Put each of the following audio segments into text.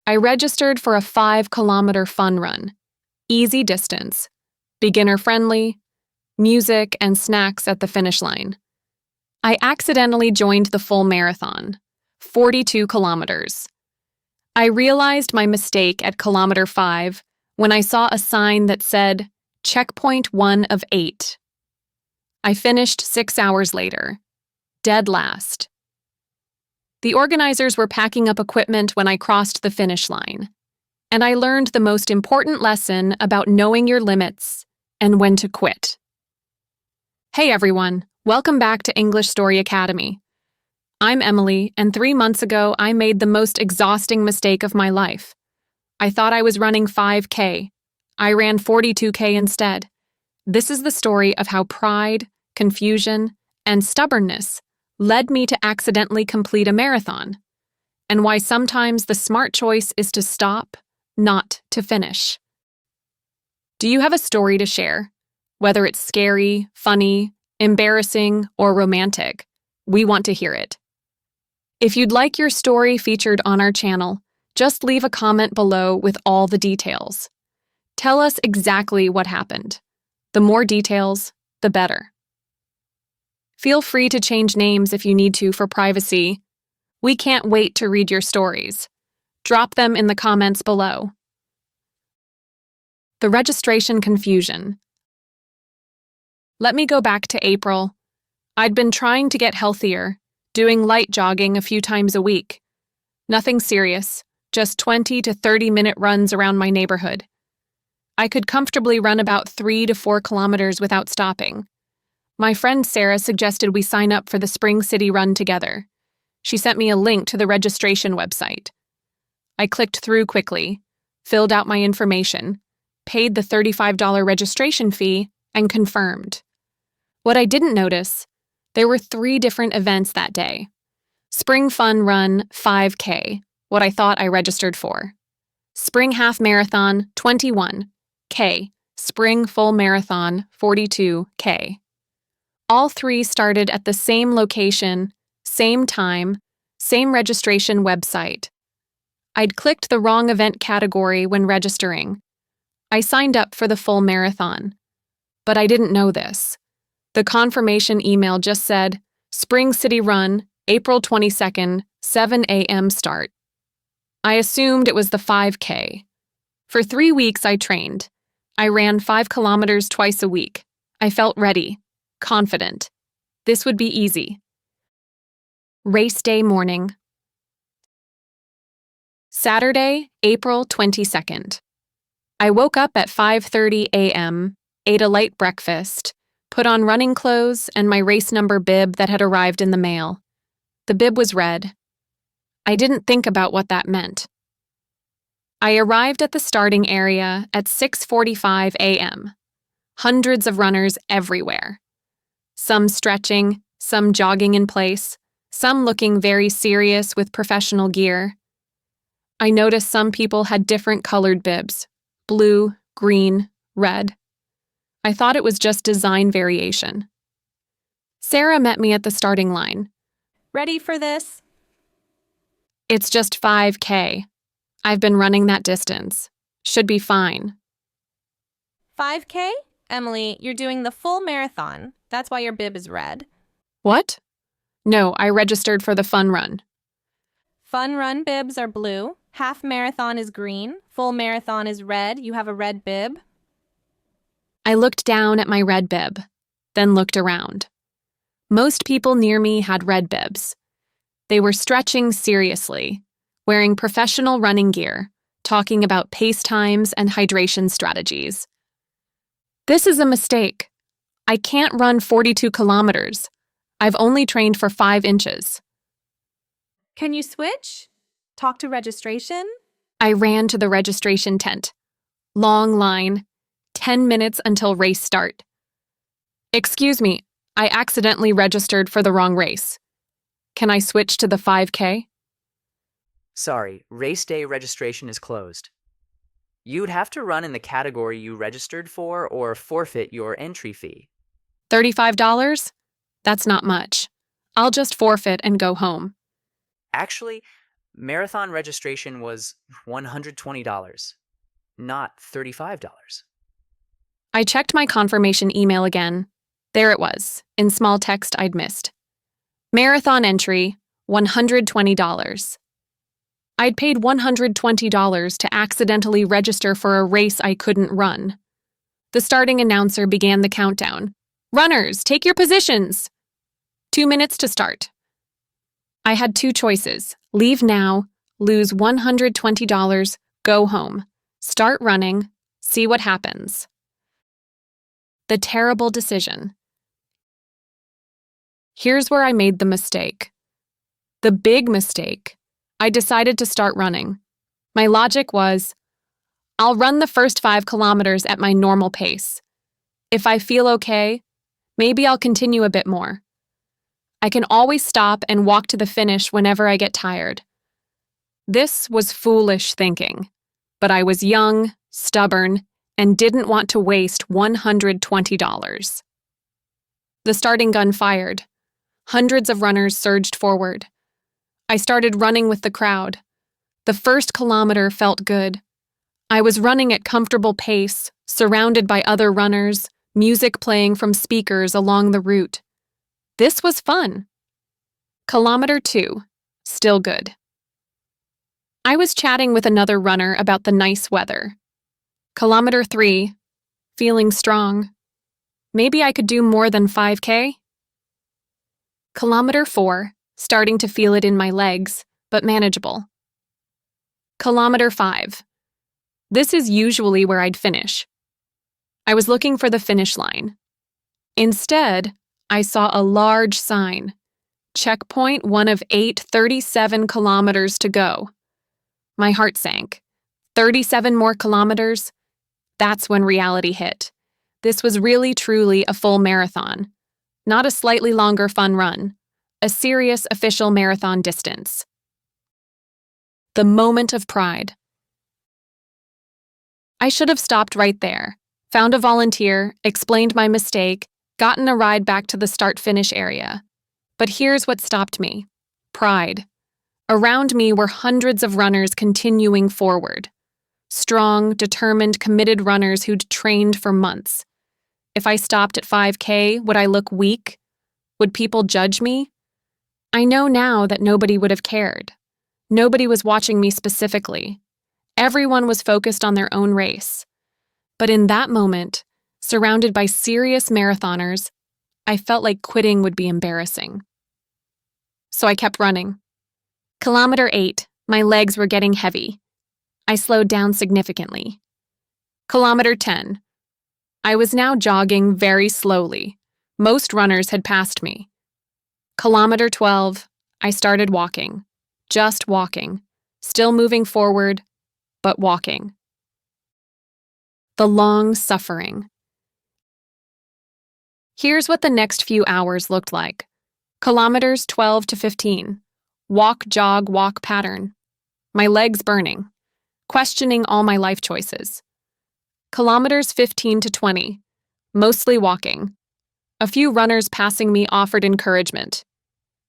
I registered for a 5-kilometer fun run. Easy distance, beginner-friendly, music and snacks at the finish line. I accidentally joined the full marathon, 42 kilometers. I realized my mistake at kilometer 5 when I saw a sign that said, Checkpoint 1 of 8. I finished 6 hours later, dead last. The organizers were packing up equipment when I crossed the finish line, and I learned the most important lesson about knowing your limits and when to quit. Hey everyone, welcome back to English Story Academy. I'm Emily, and 3 months ago I made the most exhausting mistake of my life. I thought I was running 5K. I ran 42K instead. This is the story of how pride, confusion, and stubbornness led me to accidentally complete a marathon, and why sometimes the smart choice is to stop, not to finish. Do you have a story to share? Whether it's scary, funny, embarrassing, or romantic, we want to hear it. If you'd like your story featured on our channel, just leave a comment below with all the details. Tell us exactly what happened. The more details, the better. Feel free to change names if you need to for privacy. We can't wait to read your stories. Drop them in the comments below. The registration confusion. Let me go back to April. I'd been trying to get healthier, doing light jogging a few times a week. Nothing serious, just 20 to 30-minute runs around my neighborhood. I could comfortably run about 3 to 4 kilometers without stopping. My friend Sarah suggested we sign up for the Spring City Run together. She sent me a link to the registration website. I clicked through quickly, filled out my information, paid the $35 registration fee, and confirmed. What I didn't notice, there were 3 different events that day. Spring Fun Run 5K, what I thought I registered for. Spring Half Marathon 21K, Spring Full Marathon 42K. All 3 started at the same location, same time, same registration website. I'd clicked the wrong event category when registering. I signed up for the full marathon, but I didn't know this. The confirmation email just said, Spring City Run, April 22nd, 7 a.m. start. I assumed it was the 5K. For 3 weeks I trained. I ran 5 kilometers twice a week. I felt ready, confident. This would be easy. Race day morning. Saturday, April 22nd. I woke up at 5:30 a.m., ate a light breakfast, put on running clothes and my race number bib that had arrived in the mail. The bib was red. I didn't think about what that meant. I arrived at the starting area at 6:45 a.m. Hundreds of runners everywhere. Some stretching, some jogging in place, some looking very serious with professional gear. I noticed some people had different colored bibs, blue, green, red. I thought it was just design variation. Sarah met me at the starting line. Ready for this? It's just 5K. I've been running that distance. Should be fine. 5K? Emily, you're doing the full marathon. That's why your bib is red. What? No, I registered for the fun run. Fun run bibs are blue. Half marathon is green. Full marathon is red. You have a red bib. I looked down at my red bib, then looked around. Most people near me had red bibs. They were stretching seriously, wearing professional running gear, talking about pace times and hydration strategies. This is a mistake. I can't run 42 kilometers. I've only trained for 5 inches. Can you switch? Talk to registration? I ran to the registration tent. Long line, 10 minutes until race start. Excuse me, I accidentally registered for the wrong race. Can I switch to the 5K? Sorry, race day registration is closed. You'd have to run in the category you registered for or forfeit your entry fee. $35? That's not much. I'll just forfeit and go home. Actually, Marathon registration was $120, not $35. I checked my confirmation email again. There it was, in small text I'd missed. Marathon entry, $120. I'd paid $120 to accidentally register for a race I couldn't run. The starting announcer began the countdown. Runners, take your positions! 2 minutes to start. I had two choices. Leave now, lose $120, go home. Start running, see what happens. The terrible decision. Here's where I made the mistake. The big mistake. I decided to start running. My logic was, I'll run the first 5 kilometers at my normal pace. If I feel okay, maybe I'll continue a bit more. I can always stop and walk to the finish whenever I get tired. This was foolish thinking, but I was young, stubborn, and didn't want to waste $120. The starting gun fired. Hundreds of runners surged forward. I started running with the crowd. The first kilometer felt good. I was running at comfortable pace, surrounded by other runners, music playing from speakers along the route. This was fun. Kilometer 2, still good. I was chatting with another runner about the nice weather. Kilometer 3, feeling strong. Maybe I could do more than 5K? Kilometer 4, starting to feel it in my legs, but manageable. Kilometer 5. This is usually where I'd finish. I was looking for the finish line. Instead, I saw a large sign. Checkpoint 1 of 8, 37 kilometers to go. My heart sank. 37 more kilometers? That's when reality hit. This was really truly a full marathon. Not a slightly longer fun run. A serious official marathon distance. The moment of pride. I should have stopped right there, found a volunteer, explained my mistake, gotten a ride back to the start-finish area. But here's what stopped me. Pride. Around me were hundreds of runners continuing forward. Strong, determined, committed runners who'd trained for months. If I stopped at 5K, would I look weak? Would people judge me? I know now that nobody would have cared. Nobody was watching me specifically. Everyone was focused on their own race. But in that moment, surrounded by serious marathoners, I felt like quitting would be embarrassing. So I kept running. Kilometer 8, my legs were getting heavy. I slowed down significantly. Kilometer 10. I was now jogging very slowly. Most runners had passed me. Kilometer 12, I started walking. Just walking. Still moving forward, but walking. The long suffering. Here's what the next few hours looked like. Kilometers 12 to 15. Walk, jog, walk pattern. My legs burning. Questioning all my life choices. Kilometers 15 to 20. Mostly walking. A few runners passing me offered encouragement.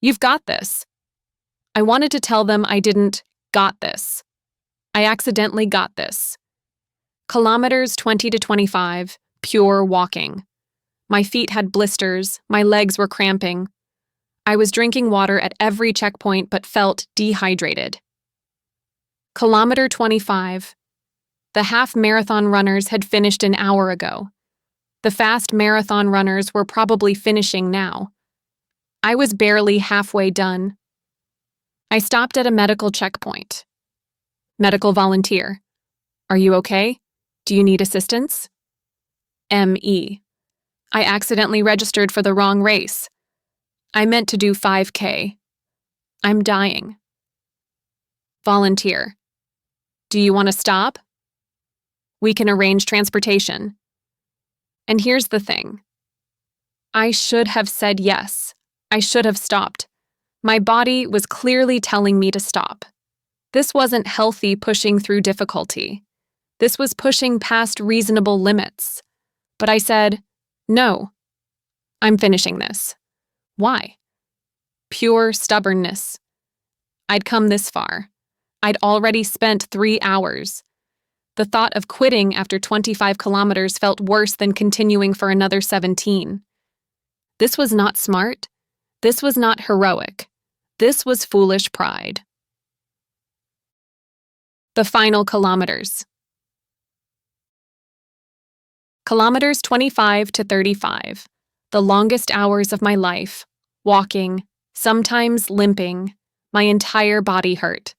You've got this. I wanted to tell them I didn't got this. I accidentally got this. Kilometers 20 to 25. Pure walking. My feet had blisters, my legs were cramping. I was drinking water at every checkpoint but felt dehydrated. Kilometer 25. The half marathon runners had finished an hour ago. The fast marathon runners were probably finishing now. I was barely halfway done. I stopped at a medical checkpoint. Medical volunteer. Are you okay? Do you need assistance? ME. I accidentally registered for the wrong race. I meant to do 5K. I'm dying. Volunteer. Do you want to stop? We can arrange transportation. And here's the thing. I should have said yes. I should have stopped. My body was clearly telling me to stop. This wasn't healthy pushing through difficulty. This was pushing past reasonable limits. But I said, no, I'm finishing this. Why? Pure stubbornness. I'd come this far. I'd already spent 3 hours. The thought of quitting after 25 kilometers felt worse than continuing for another 17. This was not smart. This was not heroic. This was foolish pride. The final kilometers. Kilometers 25 to 35. The longest hours of my life. Walking, sometimes limping. My entire body hurt.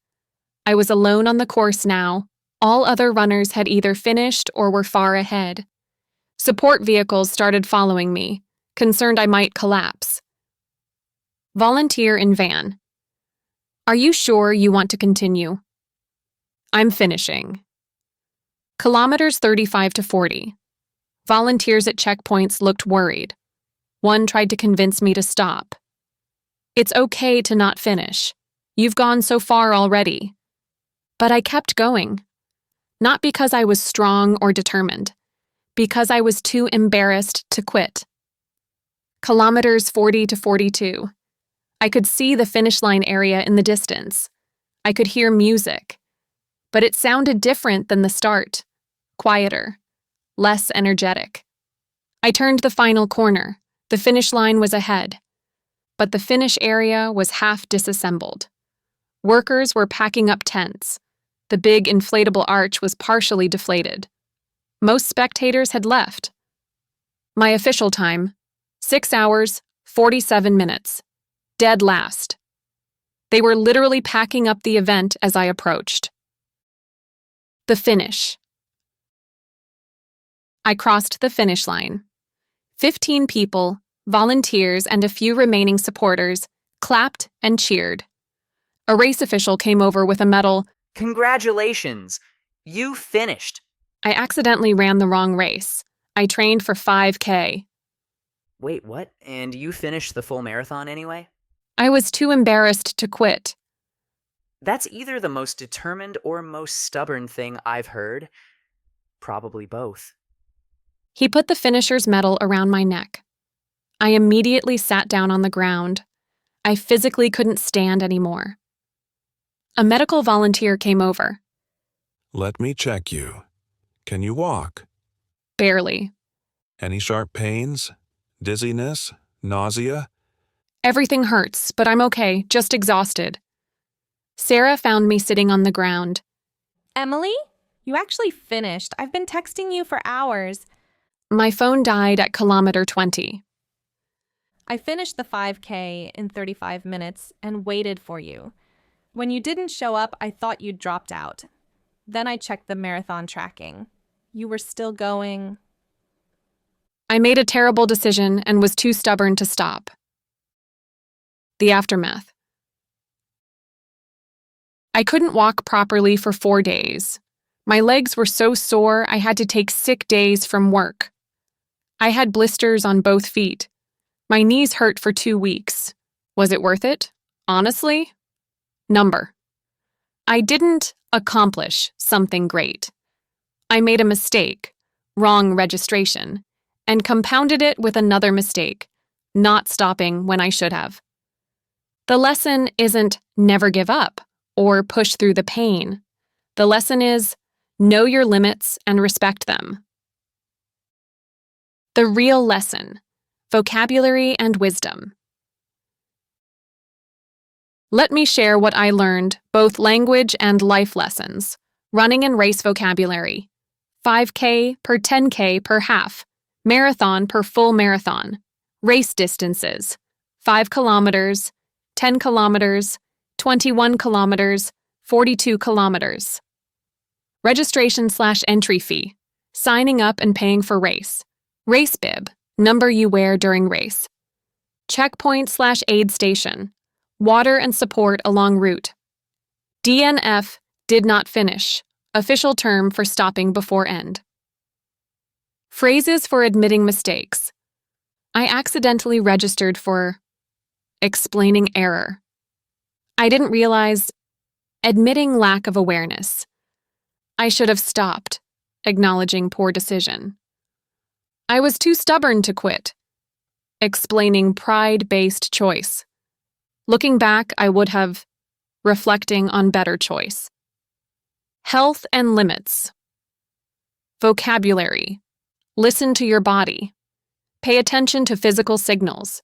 I was alone on the course now. All other runners had either finished or were far ahead. Support vehicles started following me, concerned I might collapse. Volunteer in van. Are you sure you want to continue? I'm finishing. Kilometers 35 to 40. Volunteers at checkpoints looked worried. One tried to convince me to stop. It's okay to not finish. You've gone so far already. But I kept going. Not because I was strong or determined, because I was too embarrassed to quit. Kilometers 40 to 42. I could see the finish line area in the distance. I could hear music. But it sounded different than the start. Quieter. Less energetic. I turned the final corner. The finish line was ahead. But the finish area was half disassembled. Workers were packing up tents. The big inflatable arch was partially deflated. Most spectators had left. My official time, 6 hours, 47 minutes. Dead last. They were literally packing up the event as I approached. The finish. I crossed the finish line. 15 people, volunteers, and a few remaining supporters clapped and cheered. A race official came over with a medal. Congratulations! You finished! I accidentally ran the wrong race. I trained for 5K. Wait, what? And you finished the full marathon anyway? I was too embarrassed to quit. That's either the most determined or most stubborn thing I've heard. Probably both. He put the finisher's medal around my neck. I immediately sat down on the ground. I physically couldn't stand anymore. A medical volunteer came over. Let me check you. Can you walk? Barely. Any sharp pains? Dizziness? Nausea? Everything hurts, but I'm okay, just exhausted. Sarah found me sitting on the ground. Emily? You actually finished. I've been texting you for hours. My phone died at kilometer 20. I finished the 5K in 35 minutes and waited for you. When you didn't show up, I thought you'd dropped out. Then I checked the marathon tracking. You were still going. I made a terrible decision and was too stubborn to stop. The aftermath. I couldn't walk properly for 4 days. My legs were so sore I had to take sick days from work. I had blisters on both feet. My knees hurt for 2 weeks. Was it worth it? Honestly? Number. I didn't accomplish something great. I made a mistake, wrong registration, and compounded it with another mistake, not stopping when I should have. The lesson isn't never give up or push through the pain. The lesson is know your limits and respect them. The real lesson, vocabulary and wisdom. Let me share what I learned, both language and life lessons. Running and race vocabulary. 5K per 10K per half. Marathon per full marathon. Race distances. 5 kilometers, 10 kilometers, 21 kilometers, 42 kilometers. Registration/entry fee. Signing up and paying for race. Race bib. Number you wear during race. Checkpoint/aid station. Water and support along route. DNF, did not finish. Official term for stopping before end. Phrases for admitting mistakes. I accidentally registered for explaining error. I didn't realize admitting lack of awareness. I should have stopped, acknowledging poor decision. I was too stubborn to quit. Explaining pride-based choice. Looking back, I would have reflecting on better choice. Health and limits. Vocabulary. Listen to your body. Pay attention to physical signals.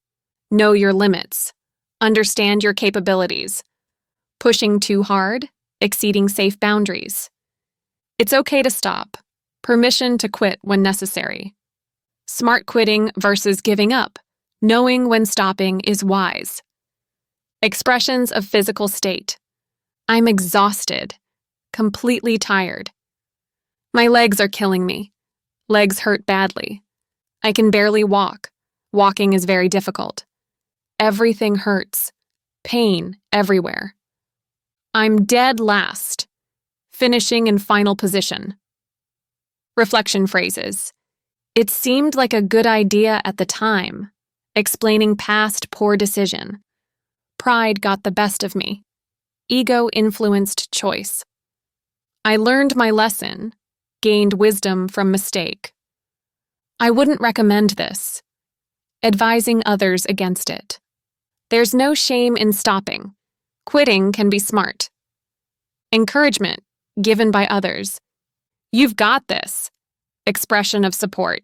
Know your limits. Understand your capabilities. Pushing too hard, exceeding safe boundaries. It's okay to stop. Permission to quit when necessary. Smart quitting versus giving up. Knowing when stopping is wise. Expressions of physical state. I'm exhausted. Completely tired. My legs are killing me. Legs hurt badly. I can barely walk. Walking is very difficult. Everything hurts. Pain everywhere. I'm dead last. Finishing in final position. Reflection phrases. It seemed like a good idea at the time. Explaining past poor decision. Pride got the best of me. Ego influenced choice. I learned my lesson. Gained wisdom from mistake. I wouldn't recommend this. Advising others against it. There's no shame in stopping. Quitting can be smart. Encouragement given by others. You've got this. Expression of support.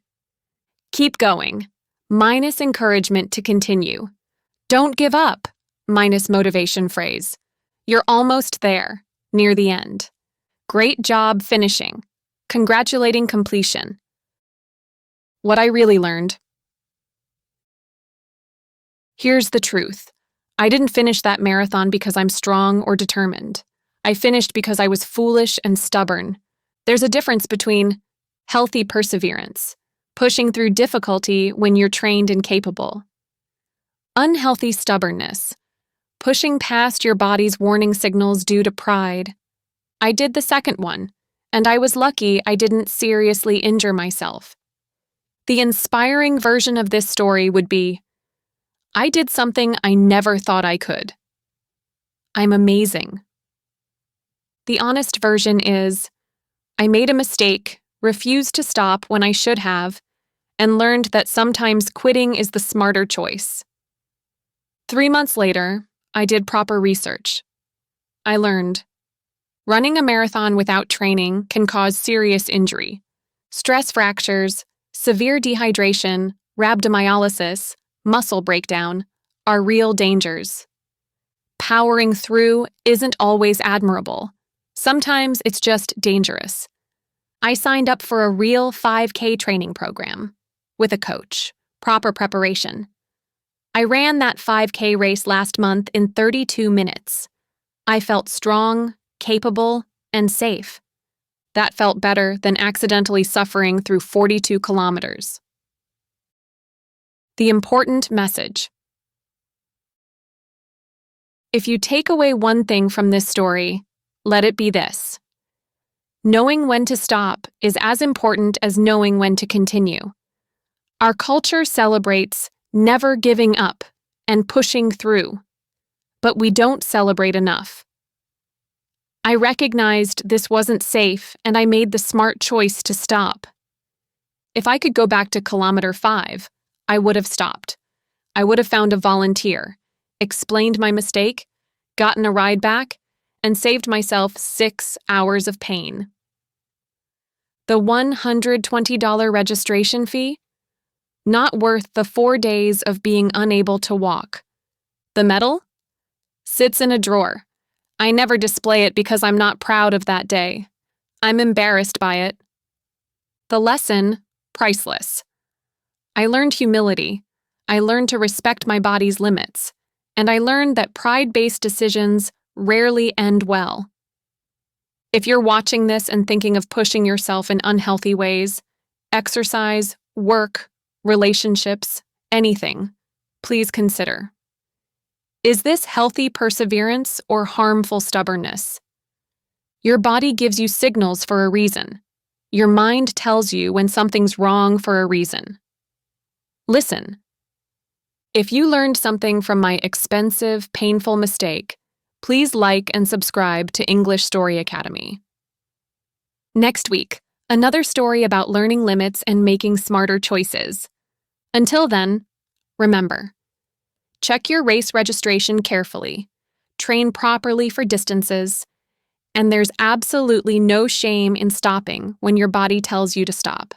Keep going. Minus encouragement to continue. Don't give up. Minus motivation phrase. You're almost there. Near the end. Great job finishing. Congratulating completion. What I really learned. Here's the truth. I didn't finish that marathon because I'm strong or determined. I finished because I was foolish and stubborn. There's a difference between healthy perseverance, pushing through difficulty when you're trained and capable. Unhealthy stubbornness, pushing past your body's warning signals due to pride. I did the second one, and I was lucky I didn't seriously injure myself. The inspiring version of this story would be, I did something I never thought I could. I'm amazing. The honest version is, I made a mistake, refused to stop when I should have, and learned that sometimes quitting is the smarter choice. 3 months later, I did proper research. I learned, running a marathon without training can cause serious injury. Stress fractures, severe dehydration, rhabdomyolysis, muscle breakdown are real dangers. Powering through isn't always admirable. Sometimes it's just dangerous. I signed up for a real 5K training program with a coach, proper preparation. I ran that 5K race last month in 32 minutes. I felt strong, capable, and safe. That felt better than accidentally suffering through 42 kilometers. The important message. If you take away one thing from this story, let it be this. Knowing when to stop is as important as knowing when to continue. Our culture celebrates never giving up and pushing through, but we don't celebrate enough. I recognized this wasn't safe and I made the smart choice to stop. If I could go back to Kilometer 5, I would have stopped. I would have found a volunteer, explained my mistake, gotten a ride back, and saved myself 6 hours of pain. The $120 registration fee? Not worth the 4 days of being unable to walk. The medal? Sits in a drawer. I never display it because I'm not proud of that day. I'm embarrassed by it. The lesson? Priceless. I learned humility. I learned to respect my body's limits. And I learned that pride-based decisions rarely end well. If you're watching this and thinking of pushing yourself in unhealthy ways, exercise, work, relationships, anything, please consider. Is this healthy perseverance or harmful stubbornness? Your body gives you signals for a reason. Your mind tells you when something's wrong for a reason. Listen. If you learned something from my expensive, painful mistake, please like and subscribe to English Story Academy. Next week, another story about learning limits and making smarter choices. Until then, remember, check your race registration carefully. train properly for distances, and there's absolutely no shame in stopping when your body tells you to stop.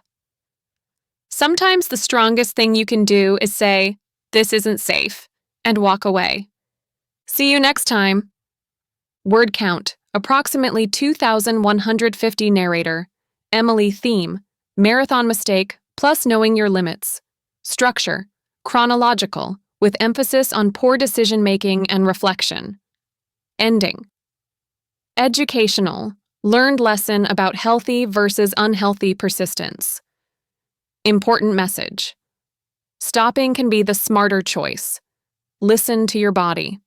Sometimes the strongest thing you can do is say, "This isn't safe," and walk away. See you next time. Word count, approximately 2,150. Narrator, Emily. Theme, marathon mistake plus knowing your limits. Structure, chronological, with emphasis on poor decision-making and reflection. Ending, educational, learned lesson about healthy versus unhealthy persistence. Important message. Stopping can be the smarter choice. Listen to your body.